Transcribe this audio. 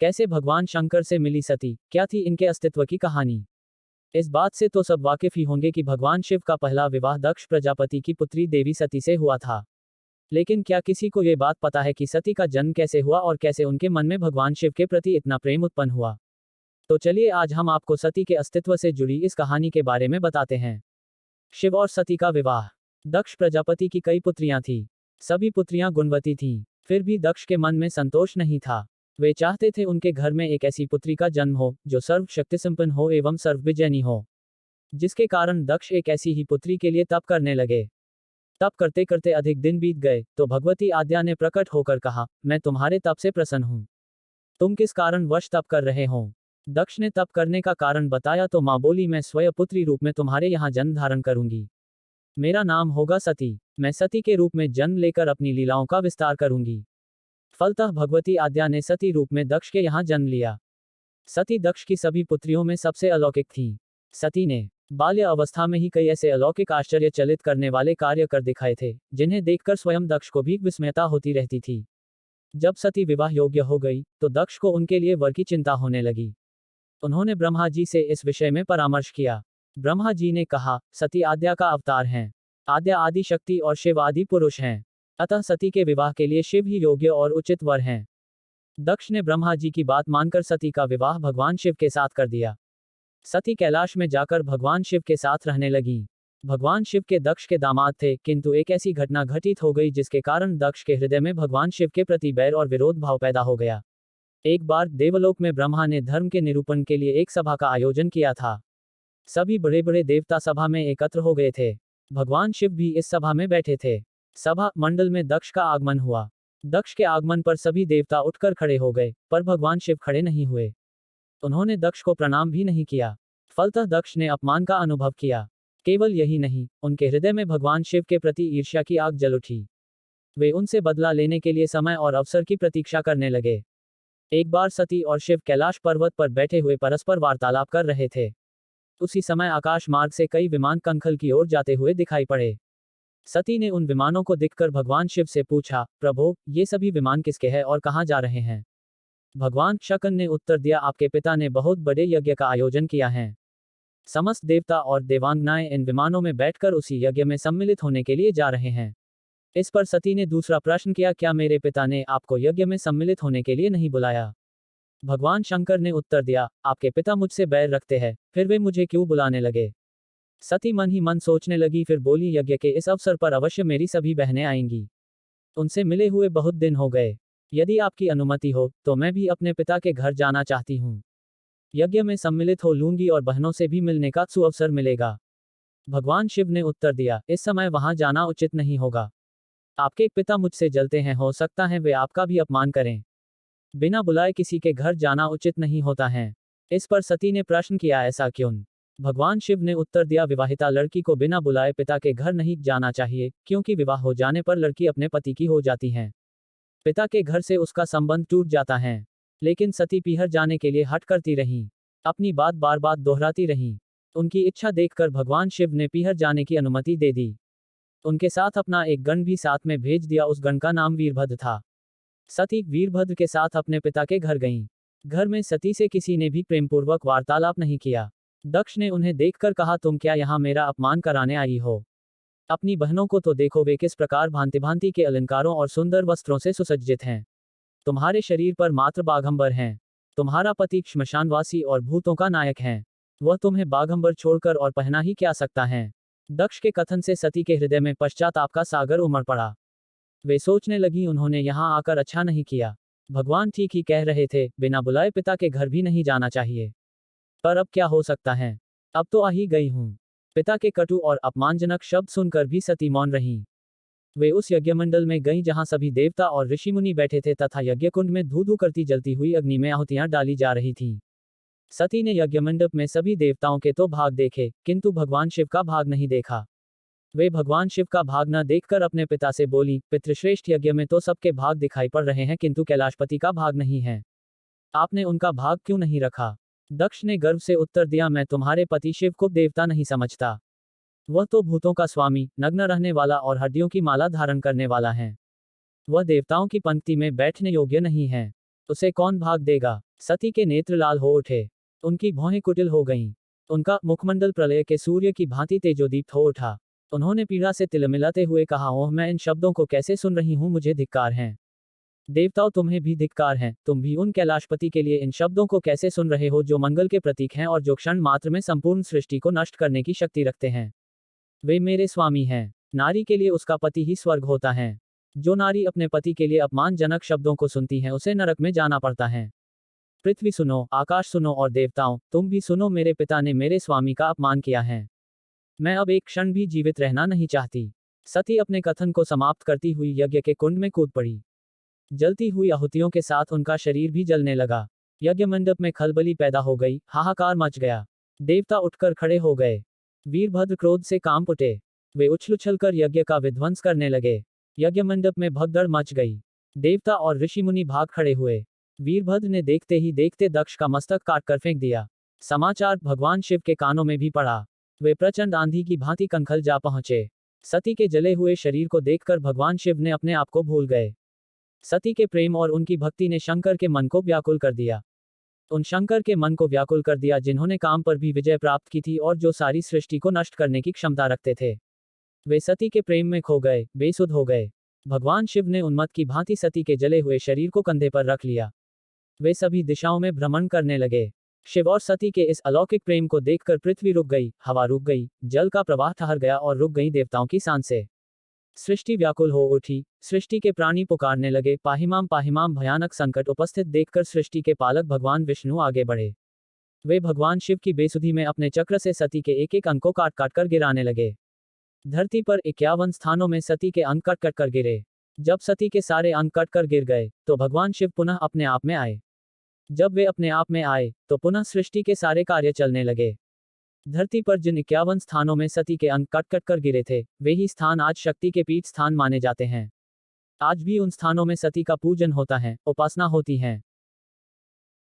कैसे भगवान शंकर से मिली सती, क्या थी इनके अस्तित्व की कहानी। इस बात से तो सब वाकिफ ही होंगे कि भगवान शिव का पहला विवाह दक्ष प्रजापति की पुत्री देवी सती से हुआ था। लेकिन क्या किसी को ये बात पता है कि सती का जन्म कैसे हुआ और कैसे उनके मन में भगवान शिव के प्रति इतना प्रेम उत्पन्न हुआ। तो चलिए आज हम आपको सती के अस्तित्व से जुड़ी इस कहानी के बारे में बताते हैं। शिव और सती का विवाह। दक्ष प्रजापति की कई पुत्रियां थीं। सभी पुत्रियां गुणवती थीं। फिर भी दक्ष के मन में संतोष नहीं था। वे चाहते थे उनके घर में एक ऐसी पुत्री का जन्म हो जो सर्वशक्ति संपन्न हो एवं सर्वविजयनी हो। जिसके कारण दक्ष एक ऐसी ही पुत्री के लिए तप करने लगे। तप करते करते अधिक दिन बीत गए तो भगवती आद्या ने प्रकट होकर कहा, मैं तुम्हारे तप से प्रसन्न हूं। तुम किस कारण वश तप कर रहे हो। दक्ष ने तप करने का कारण बताया तो मां बोली, मैं स्वयं पुत्री रूप में तुम्हारे यहाँ जन्म धारण करूंगी। मेरा नाम होगा सती। मैं सती के रूप में जन्म लेकर अपनी लीलाओं का विस्तार करूंगी। फलतः भगवती आद्या ने सती रूप में दक्ष के यहाँ जन्म लिया। सती दक्ष की सभी पुत्रियों में सबसे अलौकिक थी। सती ने बाल्य अवस्था में ही कई ऐसे अलौकिक आश्चर्यचलित करने वाले कार्य कर दिखाए थे जिन्हें देखकर स्वयं दक्ष को भी विस्मयता होती रहती थी। जब सती विवाह योग्य हो गई तो दक्ष को उनके लिए वर की चिंता होने लगी। उन्होंने ब्रह्मा जी से इस विषय में परामर्श किया। ब्रह्मा जी ने कहा, सती आद्या का अवतार हैं। आद्या आदि शक्ति और शिव आदि पुरुष हैं। अतः सती के विवाह के लिए शिव ही योग्य और उचित वर हैं। दक्ष ने ब्रह्मा जी की बात मानकर सती का विवाह भगवान शिव के साथ कर दिया। सती कैलाश में जाकर भगवान शिव के साथ रहने लगी। भगवान शिव के दक्ष के दामाद थे, किंतु एक ऐसी घटना घटित हो गई जिसके कारण दक्ष के हृदय में भगवान शिव के प्रति बैर और विरोध भाव पैदा हो गया। एक बार देवलोक में ब्रह्मा ने धर्म के निरूपण के लिए एक सभा का आयोजन किया था। सभी बड़े बड़े देवता सभा में एकत्र हो गए थे। भगवान शिव भी इस सभा में बैठे थे। सभा मंडल में दक्ष का आगमन हुआ। दक्ष के आगमन पर सभी देवता उठकर खड़े हो गए, पर भगवान शिव खड़े नहीं हुए। उन्होंने दक्ष को प्रणाम भी नहीं किया। फलतः दक्ष ने अपमान का अनुभव किया। केवल यही नहीं, उनके हृदय में भगवान शिव के प्रति ईर्ष्या की आग जल उठी। वे उनसे बदला लेने के लिए समय और अवसर की प्रतीक्षा करने लगे। एक बार सती और शिव कैलाश पर्वत पर बैठे हुए परस्पर वार्तालाप कर रहे थे। उसी समय आकाश मार्ग से कई विमान कंखल की ओर जाते हुए दिखाई पड़े। सती ने उन विमानों को देखकर भगवान शिव से पूछा, प्रभो, ये सभी विमान किसके हैं और कहाँ जा रहे हैं। भगवान शकन ने उत्तर दिया, आपके पिता ने बहुत बड़े यज्ञ का आयोजन किया है। समस्त देवता और देवांगनाएं इन विमानों में बैठकर उसी यज्ञ में सम्मिलित होने के लिए जा रहे हैं। इस पर सती ने दूसरा प्रश्न किया, क्या मेरे पिता ने आपको यज्ञ में सम्मिलित होने के लिए नहीं बुलाया। भगवान शंकर ने उत्तर दिया, आपके पिता मुझसे बैर रखते हैं, फिर वे मुझे क्यों बुलाने लगे। सती मन ही मन सोचने लगी, फिर बोली, यज्ञ के इस अवसर पर अवश्य मेरी सभी बहनें आएंगी। उनसे मिले हुए बहुत दिन हो गए। यदि आपकी अनुमति हो तो मैं भी अपने पिता के घर जाना चाहती हूँ। यज्ञ में सम्मिलित हो लूंगी और बहनों से भी मिलने का सुअवसर मिलेगा। भगवान शिव ने उत्तर दिया, इस समय वहां जाना उचित नहीं होगा। आपके पिता मुझसे जलते हैं, हो सकता है वे आपका भी अपमान करें। बिना बुलाए किसी के घर जाना उचित नहीं होता है। इस पर सती ने प्रश्न किया, ऐसा क्यों। भगवान शिव ने उत्तर दिया, विवाहिता लड़की को बिना बुलाए पिता के घर नहीं जाना चाहिए, क्योंकि विवाह हो जाने पर लड़की अपने पति की हो जाती है। पिता के घर से उसका संबंध टूट जाता है। लेकिन सती पीहर जाने के लिए हट करती रहीं। अपनी बात बार बार दोहराती रहीं। उनकी इच्छा देखकर भगवान शिव ने पीहर जाने की अनुमति दे दी। उनके साथ अपना एक गण भी साथ में भेज दिया। उस गण का नाम वीरभद्र था। सती वीरभद्र के साथ अपने पिता के घर गईं। घर में सती से किसी ने भी प्रेमपूर्वक वार्तालाप नहीं किया। दक्ष ने उन्हें देखकर कहा, तुम क्या यहाँ मेरा अपमान कराने आई हो। अपनी बहनों को तो देखो, वे किस प्रकार भांति भांति के अलंकारों और सुंदर वस्त्रों से सुसज्जित हैं। तुम्हारे शरीर पर मात्र बाघंबर हैं। तुम्हारा पति श्मशानवासी और भूतों का नायक है। वह तुम्हें बाघंबर छोड़कर और पहना ही क्या सकता है। दक्ष के कथन से सती के हृदय में पश्चाताप का सागर उमड़ पड़ा। वे सोचने लगी, उन्होंने यहाँ आकर अच्छा नहीं किया। भगवान ठीक ही कह रहे थे, बिना बुलाए पिता के घर भी नहीं जाना चाहिए। पर अब क्या हो सकता है। अब तो आ ही गई हूँ। पिता के कटु और अपमानजनक शब्द सुनकर भी सती मौन रहीं। वे उस यज्ञमंडल में गईं जहां सभी देवता और ऋषि मुनि बैठे थे तथा यज्ञकुंड में धू धू करती जलती हुई अग्नि में आहुतियां डाली जा रही थीं। सती ने यज्ञमंडप में सभी देवताओं के तो भाग देखे, किंतु भगवान शिव का भाग नहीं देखा। वे भगवान शिव का भाग न देखकर अपने पिता से बोली, पितृश्रेष्ठ यज्ञ में तो सबके भाग दिखाई पड़ रहे हैं, किंतु कैलाशपति का भाग नहीं है। आपने उनका भाग क्यों नहीं रखा। दक्ष ने गर्व से उत्तर दिया, मैं तुम्हारे पति शिव को देवता नहीं समझता। वह तो भूतों का स्वामी, नग्न रहने वाला और हड्डियों की माला धारण करने वाला है। वह देवताओं की पंक्ति में बैठने योग्य नहीं है। उसे कौन भाग देगा। सती के नेत्र लाल हो उठे। उनकी भौहें कुटिल हो गईं। उनका मुखमंडल प्रलय के सूर्य की भांति तेजोदीप्त हो उठा। उन्होंने पीड़ा से तिलमिलाते हुए कहा, ओह, मैं इन शब्दों को कैसे सुन रही हूं, मुझे धिक्कार हैं। देवताओं, तुम्हें भी धिक्कार हैं, तुम भी उन कैलाशपति के लिए इन शब्दों को कैसे सुन रहे हो जो मंगल के प्रतीक हैं और जो क्षण मात्र में संपूर्ण सृष्टि को नष्ट करने की शक्ति रखते हैं। वे मेरे स्वामी हैं। नारी के लिए उसका पति ही स्वर्ग होता है। जो नारी अपने पति के लिए अपमानजनक शब्दों को सुनती है उसे नरक में जाना पड़ता है। पृथ्वी सुनो, आकाश सुनो और देवताओं, तुम भी सुनो, मेरे पिता ने मेरे स्वामी का अपमान किया है। मैं अब एक क्षण भी जीवित रहना नहीं चाहती। सती अपने कथन को समाप्त करती हुई यज्ञ के कुंड में कूद पड़ी। जलती हुई आहुतियों के साथ उनका शरीर भी जलने लगा। यज्ञ मंडप में खलबली पैदा हो गई, हाहाकार मच गया। देवता उठकर खड़े हो गए। वीरभद्र क्रोध से कांप उठे। वे उछल-उछलकर यज्ञ का विध्वंस करने लगे। यज्ञ मंडप में भगदड़ मच गई। देवता और ऋषि मुनि भाग खड़े हुए। वीरभद्र ने देखते ही देखते दक्ष का मस्तक काटकर फेंक दिया। समाचार भगवान शिव के कानों में भी पड़ा। वे प्रचंड आंधी की भांति कंखल जा पहुंचे। सती के जले हुए शरीर को देखकर भगवान शिव ने अपने आप को भूल गए। सती के प्रेम और उनकी भक्ति ने शंकर के मन को व्याकुल कर दिया। उन शंकर के मन को व्याकुल कर दिया जिन्होंने काम पर भी विजय प्राप्त की थी और जो सारी सृष्टि को नष्ट करने की क्षमता रखते थे। वे सती के प्रेम में खो गए, बेसुध हो गए। भगवान शिव ने उन्मत्त की भांति सती के जले हुए शरीर को कंधे पर रख लिया। वे सभी दिशाओं में भ्रमण करने लगे। शिव और सती के इस अलौकिक प्रेम को देखकर पृथ्वी रुक गई, हवा रुक गई, जल का प्रवाह ठहर गया और रुक गई देवताओं की सांसें। सृष्टि व्याकुल हो उठी। सृष्टि के प्राणी पुकारने लगे, पाहिमाम पाहिमाम। भयानक संकट उपस्थित देखकर सृष्टि के पालक भगवान विष्णु आगे बढ़े। वे भगवान शिव की बेसुधी में अपने चक्र से सती के एक एक अंग को काट काट कर गिराने लगे। धरती पर 51 स्थानों में सती के अंग कट कट कर गिरे। जब सती के सारे अंग कट कर गिर गए तो भगवान शिव पुनः अपने आप में आए। जब वे अपने आप में आए तो पुनः सृष्टि के सारे कार्य चलने लगे। धरती पर जिन 51 स्थानों में सती के अंग कट कट कर गिरे थे, वे ही स्थान आज शक्ति के पीठ स्थान माने जाते हैं। आज भी उन स्थानों में सती का पूजन होता है, उपासना होती है।